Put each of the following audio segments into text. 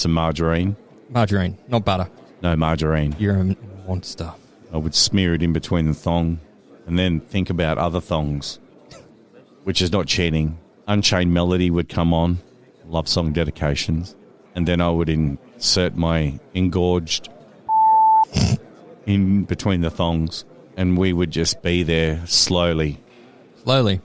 some margarine. Margarine, not butter. No, margarine. You're a monster. I would smear it in between the thong and then think about other thongs, which is not cheating. Unchained Melody would come on, love song dedications, and then I would insert my engorged in between the thongs, and we would just be there slowly. Slowly.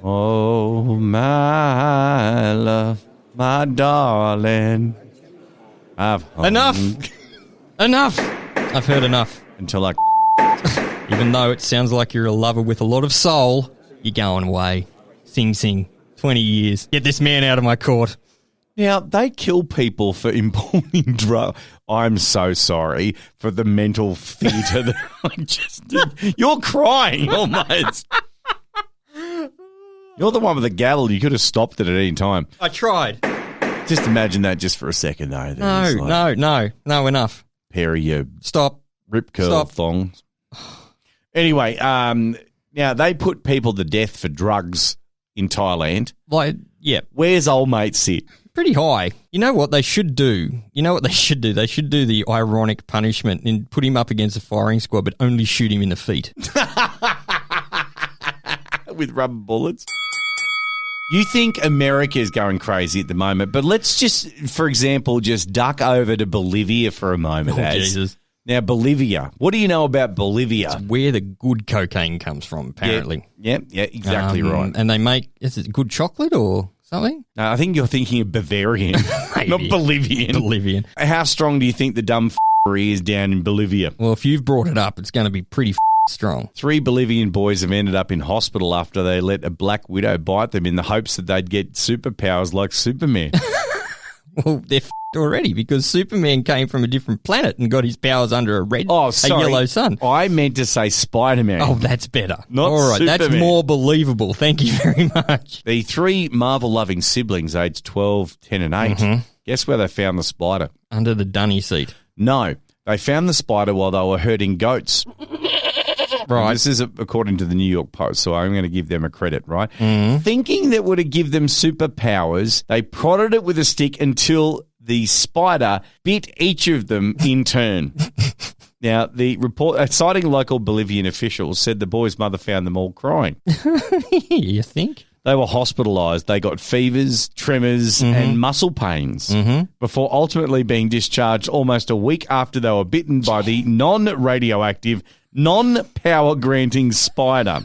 Oh, my love, my darling. Enough! Enough! I've heard enough. Until I... Even though it sounds like you're a lover with a lot of soul, you're going away. Sing, sing. 20 years. Get this man out of my court. Now, they kill people for importing drugs. I'm so sorry for the mental theatre that I just did. You're crying almost. You're the one with the gavel. You could have stopped it at any time. I tried. Just imagine that just for a second, though. No, enough. Pair of your Stop. rip curl thongs. Anyway, now they put people to death for drugs in Thailand. Like, yeah. Where's old mate sit? Pretty high. You know what they should do? They should do the ironic punishment and put him up against a firing squad, but only shoot him in the feet. With rubber bullets. You think America is going crazy at the moment, but let's just, for example, just duck over to Bolivia for a moment. Oh, Jesus. Now, Bolivia. What do you know about Bolivia? It's where the good cocaine comes from, apparently. Yeah, exactly right. And they make, is it good chocolate or something? No, I think you're thinking of Bavarian, not Bolivian. Bolivian. How strong do you think the dumb f***ery is down in Bolivia? Well, if you've brought it up, it's going to be pretty strong. 3 Bolivian boys have ended up in hospital after they let a black widow bite them in the hopes that they'd get superpowers like Superman. Well, they're already because Superman came from a different planet and got his powers under a yellow sun. I meant to say Spiderman. Oh, that's better. Not all right, Superman. That's more believable. Thank you very much. The 3 Marvel-loving siblings, aged 12, 10 and 8, guess where they found the spider? Under the dunny seat. No, they found the spider while they were herding goats. Right. And this is according to the New York Post, so I'm going to give them a credit, right? Thinking that would have give them superpowers, they prodded it with a stick until the spider bit each of them in turn. Now, the report, citing local Bolivian officials, said the boy's mother found them all crying. You think? They were hospitalised. They got fevers, tremors, and muscle pains before ultimately being discharged almost a week after they were bitten by the non-radioactive, non-power-granting spider.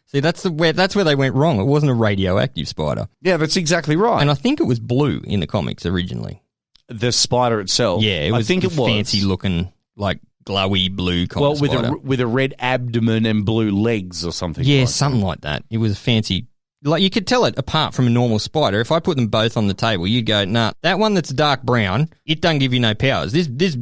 See, that's where they went wrong. It wasn't a radioactive spider. Yeah, that's exactly right. And I think it was blue in the comics originally. The spider itself? Yeah, it was fancy-looking, like, glowy blue kind of spider. Well, with a red abdomen and blue legs or something. Yeah, something like that. It was fancy. Like, you could tell it apart from a normal spider. If I put them both on the table, you'd go, nah, that one that's dark brown, it doesn't give you no powers. This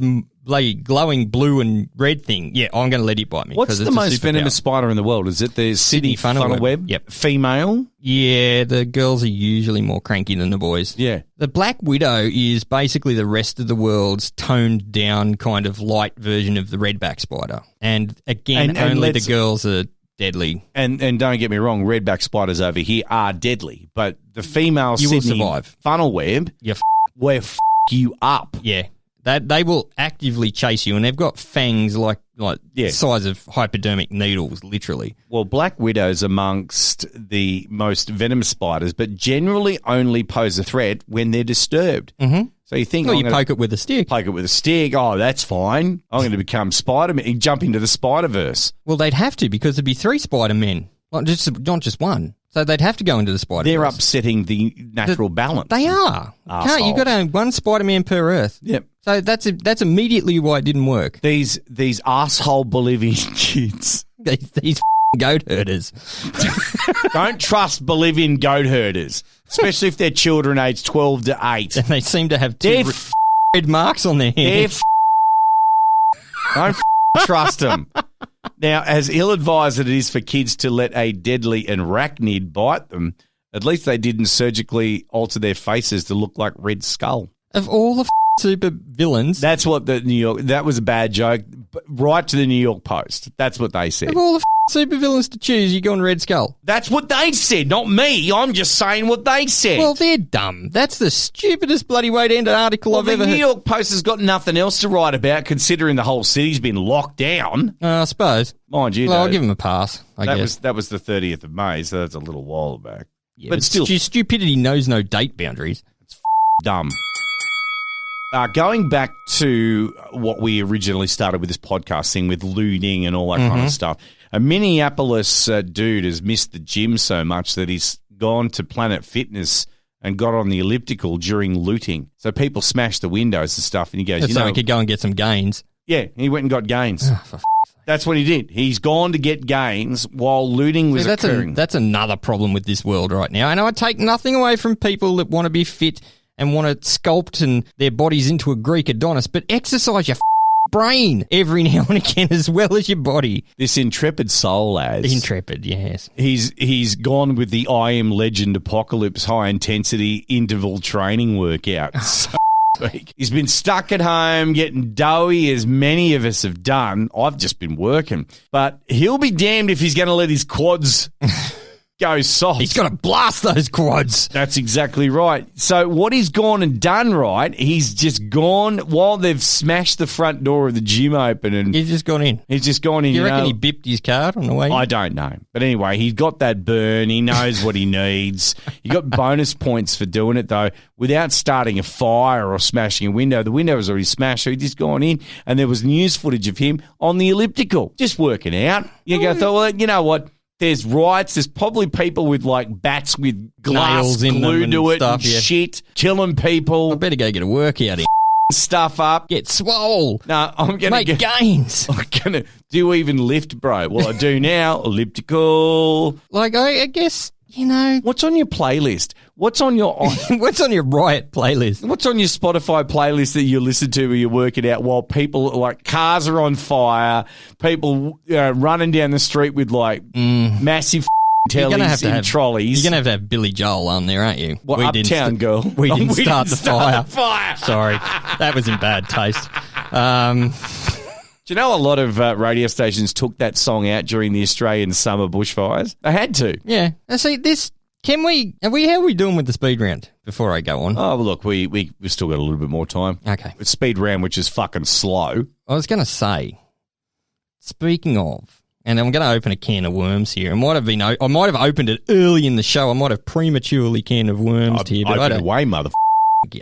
like glowing blue and red thing, yeah, I'm going to let it bite me. What's the most venomous spider in the world? Is it the Sydney funnel web? Yep. Female? Yeah, the girls are usually more cranky than the boys. Yeah. The black widow is basically the rest of the world's toned down kind of light version of the redback spider. And again, only the girls are deadly. And don't get me wrong, redback spiders over here are deadly, but the female Sydney funnel web will f*** you up. Yeah. They will actively chase you, and they've got fangs like size of hypodermic needles, literally. Well, black widows amongst the most venomous spiders, but generally only pose a threat when they're disturbed. So you think, you poke it with a stick. Poke it with a stick. Oh, that's fine. I'm going to become Spiderman. Jump into the Spider-Verse. Well, they'd have to because there'd be 3 Spider-Men, not just one. So they'd have to go into the Spider-Verse. They're upsetting the natural balance. They are. You've got to own 1 Spider-Man per Earth. Yep. So that's immediately why it didn't work. These asshole Bolivian kids. These goat herders. Don't trust Bolivian goat herders, especially if they're children aged 12 to 8. And they seem to have 2 red marks on their hands. Don't trust them. Now, as ill-advised it is for kids to let a deadly arachnid bite them, at least they didn't surgically alter their faces to look like Red Skull. Of all the super villains. That's what that was a bad joke. Right to the New York Post. That's what they said. Of all the supervillains to choose, you go on Red Skull. That's what they said, not me. I'm just saying what they said. Well, they're dumb. That's the stupidest bloody way to end an article I've ever heard. The New heard. York Post has got nothing else to write about, considering the whole city's been locked down. I suppose. Mind you, well, I'll give them a pass, I guess. That was the 30th of May, so that's a little while back. Yeah, but still, stupidity knows no date boundaries. It's dumb. Going back to what we originally started with this podcast thing with looting and all that kind of stuff, a Minneapolis dude has missed the gym so much that he's gone to Planet Fitness and got on the elliptical during looting. So people smash the windows and stuff, and he goes, so he could go and get some gains. Yeah, he went and got gains. That's what he did. He's gone to get gains while looting was occurring. That's another problem with this world right now. And I take nothing away from people that want to be fit and want to sculpt and their bodies into a Greek Adonis, but exercise your brain every now and again as well as your body. This intrepid soul as intrepid, yes. He's gone with the I Am Legend Apocalypse high intensity interval training workout. So he's been stuck at home getting doughy, as many of us have done. I've just been working, but he'll be damned if he's going to let his quads go soft. He's got to blast those quads. That's exactly right. So what he's gone and done, right, he's just gone while they've smashed the front door of the gym open. And he's just gone in. He's just gone in. You reckon he bipped his card on the way in? I don't know. But anyway, he got that burn. He knows what he needs. He got bonus points for doing it, though, without starting a fire or smashing a window. The window was already smashed, so he just gone in, and there was news footage of him on the elliptical, just working out. You go, well, you know what? There's riots. There's probably people with, like, bats with glass glued to it and shit, killing people. I better go get a workout in. Stuff up. Get swole. No, I'm going to make gains. I'm going to do even lift, bro. Well, I do now. Elliptical. Like, I guess, you know. What's on your playlist? What's on your What's on your riot playlist? What's on your Spotify playlist that you listen to when you're working out while people, like, cars are on fire, people running down the street with, like, massive tellies in trolleys. You're going to have Billy Joel on there, aren't you? Well, Uptown Girl. We didn't start the fire. Sorry. That was in bad taste. Do you know a lot of radio stations took that song out during the Australian summer bushfires? They had to. Yeah. Now, see, this... how are we doing with the speed round before I go on? Oh, well, look, we've still got a little bit more time. Okay. It's speed round, which is fucking slow. I was going to say, speaking of, and I'm going to open a can of worms here. I might have opened it early in the show. I might have prematurely can of worms here, but I don't. Away, mother.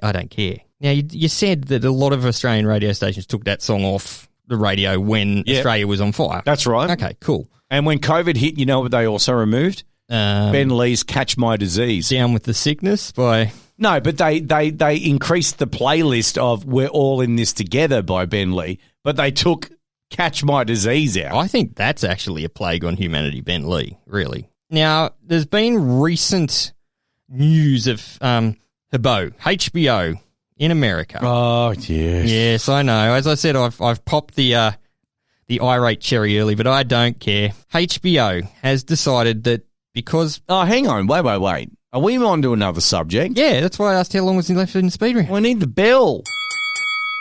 I don't care. Now, you said that a lot of Australian radio stations took that song off the radio when Australia was on fire. That's right. Okay, cool. And when COVID hit, you know what they also removed? Ben Lee's Catch My Disease. Down with the Sickness by... No, but they increased the playlist of We're All in This Together by Ben Lee, but they took Catch My Disease out. I think that's actually a plague on humanity, Ben Lee, really. Now, there's been recent news of HBO in America. Oh, yes. Yes, I know. As I said, I've popped the irate cherry early, but I don't care. HBO has decided that because... Oh, hang on. Wait. Are we on to another subject? Yeah, that's why I asked how long was he left in the speed round. We need the bell.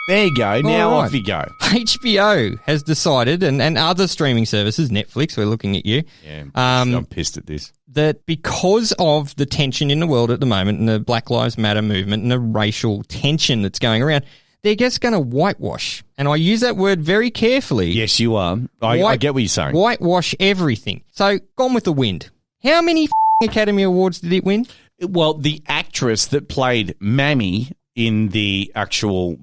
There you go. Now off you go. HBO has decided, and other streaming services, Netflix, we're looking at you. Yeah, I'm pissed at this. That because of the tension in the world at the moment and the Black Lives Matter movement and the racial tension that's going around, they're just going to whitewash. And I use that word very carefully. Yes, you are. I get what you're saying. Whitewash everything. So, Gone with the Wind. How many Academy Awards did it win? Well, the actress that played Mammy in the actual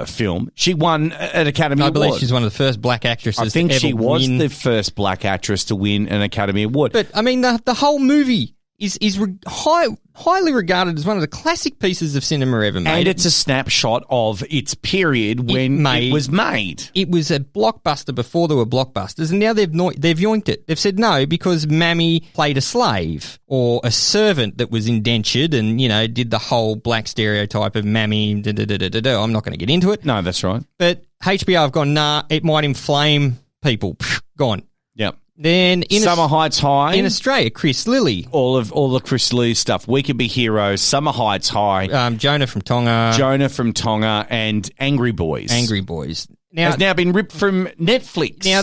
film, she won an Academy Award. I believe she's one of the first black actresses to ever win. I think she was the first black actress to win an Academy Award. But, I mean, the whole movie is highly regarded as one of the classic pieces of cinema ever made. And it's a snapshot of its period when it was made. It was a blockbuster before there were blockbusters, and now they've yoinked it. They've said no because Mammy played a slave or a servant that was indentured and, you know, did the whole black stereotype of Mammy. I'm not going to get into it. No, that's right. But HBO have gone, nah, it might inflame people. Gone. Yep. Then Summer Heights High in Australia, Chris Lilly, all the Chris Lilly stuff. We Could Be Heroes, Summer Heights High, Jonah from Tonga, and Angry Boys. has now been ripped from Netflix. Now,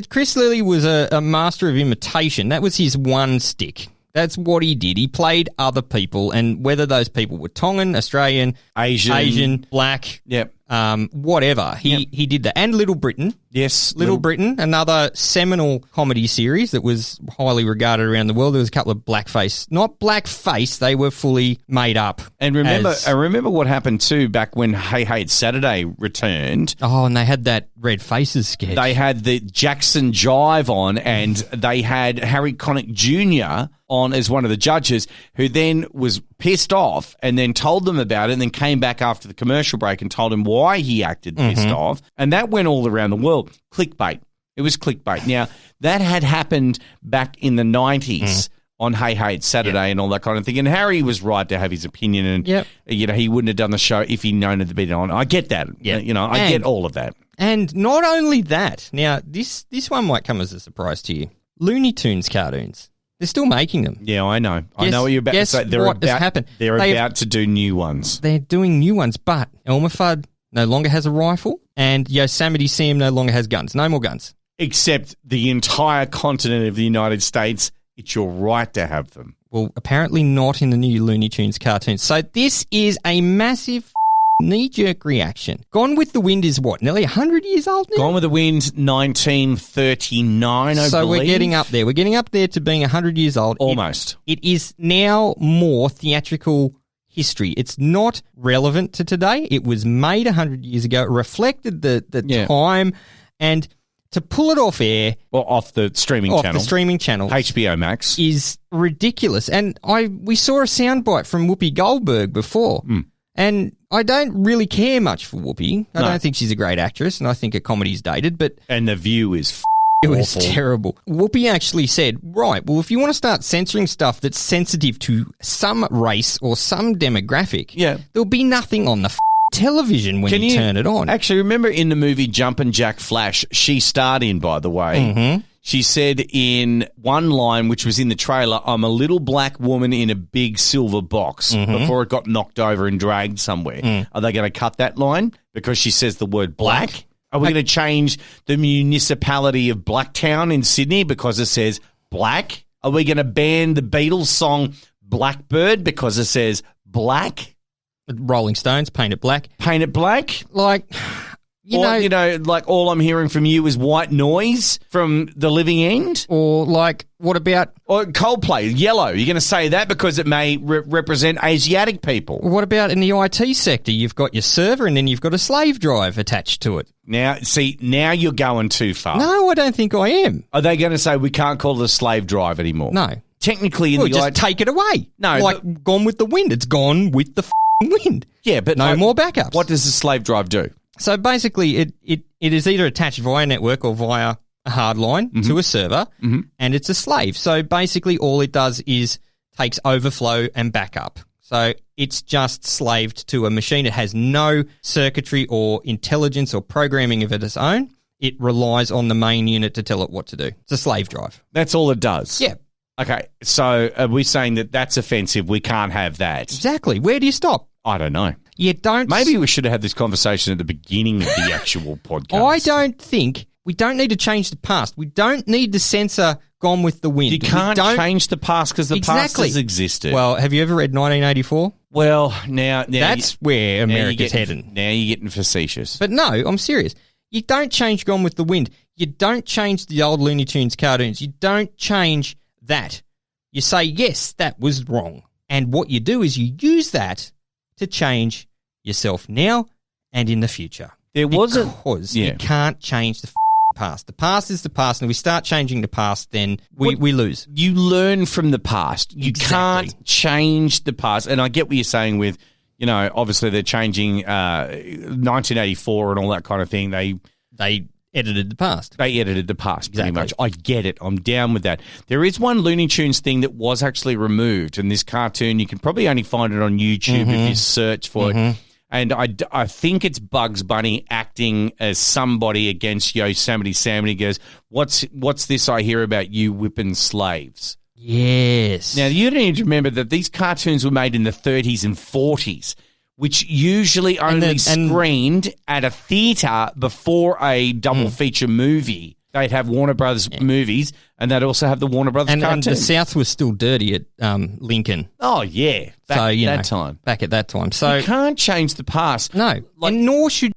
Chris Lilly was a master of imitation. That was his one stick. That's what he did. He played other people, and whether those people were Tongan, Australian, Asian, black, whatever, he did that. And Little Britain. Yes. Little Britain, another seminal comedy series that was highly regarded around the world. There was a couple of blackface. Not blackface, they were fully made up. And remember what happened too back when Hey Hey It's Saturday returned. Oh, and they had that Red Faces sketch. They had the Jackson Jive on, and they had Harry Connick Jr. on as one of the judges, who then was pissed off and then told them about it, and then came back after the commercial break and told him why he acted pissed off. And that went all around the world. Clickbait. It was clickbait. Now, that had happened back in the 90s on Hey Hey It's Saturday and all that kind of thing. And Harry was right to have his opinion, and he wouldn't have done the show if he'd known it had been on. I get that. I get all of that. And not only that, now this one might come as a surprise to you. Looney Tunes cartoons. They're still making them. Yeah, I know. I know what you're about to say. They're about to do new ones. They're doing new ones, but Elmer Fudd no longer has a rifle, and Yosemite Sam no longer has guns. No more guns. Except the entire continent of the United States, it's your right to have them. Well, apparently not in the new Looney Tunes cartoons. So this is a massive knee-jerk reaction. Gone with the Wind is what, nearly 100 years old now? Gone with the Wind, 1939, I believe. So we're getting up there. We're getting up there to being 100 years old. Almost. It is now more theatrical history. It's not relevant to today. It was made 100 years ago. It reflected the time, and to pull it off air, or off the streaming channel, HBO Max, is ridiculous. And we saw a soundbite from Whoopi Goldberg before, and I don't really care much for Whoopi. I don't think she's a great actress, and I think her comedy's dated. And The View is it was terrible. Whoopi actually said, right, well, if you want to start censoring stuff that's sensitive to some race or some demographic, there'll be nothing on the television when you turn it on. Actually, remember in the movie Jumpin' Jack Flash, she starred in, by the way, she said in one line, which was in the trailer, I'm a little black woman in a big silver box, before it got knocked over and dragged somewhere. Are they going to cut that line because she says the word black? Are we going to change the municipality of Blacktown in Sydney because it says black? Are we going to ban the Beatles song Blackbird because it says black? Rolling Stones, Paint It Black. Paint It Black? Like, like all I'm hearing from you is white noise from the living end? Or like, what about... Or Coldplay, yellow. You're going to say that because it may represent Asiatic people. What about in the IT sector? You've got your server and then you've got a slave drive attached to it. Now you're going too far. No, I don't think I am. Are they going to say we can't call it a slave drive anymore? No. Technically... just take it away. No. Like, Gone with the Wind. It's gone with the wind. Yeah, but... No more backups. What does the slave drive do? So basically, it is either attached via network or via a hard line to a server, and it's a slave. So basically, all it does is takes overflow and backup. So it's just slaved to a machine. It has no circuitry or intelligence or programming of its own. It relies on the main unit to tell it what to do. It's a slave drive. That's all it does? Yeah. Okay, so are we saying that that's offensive? We can't have that? Exactly. Where do you stop? I don't know. You don't... Maybe we should have had this conversation at the beginning of the actual podcast. I don't think... We don't need to change the past. We don't need to censor Gone with the Wind. You can't change the past because the past has existed. Well, have you ever read 1984? Well, now that's where America's heading. Now you're getting facetious. But no, I'm serious. You don't change Gone with the Wind. You don't change the old Looney Tunes cartoons. You don't change that. You say, yes, that was wrong. And what you do is you use that to change yourself now and in the future. Because you can't change the past. The past is the past, and if we start changing the past, then we lose. You learn from the past. You can't change the past. And I get what you're saying with, obviously they're changing 1984 and all that kind of thing. They edited the past. They edited the past, pretty much. I get it. I'm down with that. There is one Looney Tunes thing that was actually removed in this cartoon. You can probably only find it on YouTube if you search for it. And I think it's Bugs Bunny acting as somebody against Yosemite Sam, and he goes, what's this I hear about you whipping slaves? Yes. Now, you need to remember that these cartoons were made in the 30s and 40s, which usually only screened at a theatre before a double feature movie. They'd have Warner Brothers movies, and they'd also have the Warner Brothers cartoon. And the South was still dirty at Lincoln. Oh, yeah. Back at that time. Back at that time. So you can't change the past. No, and nor should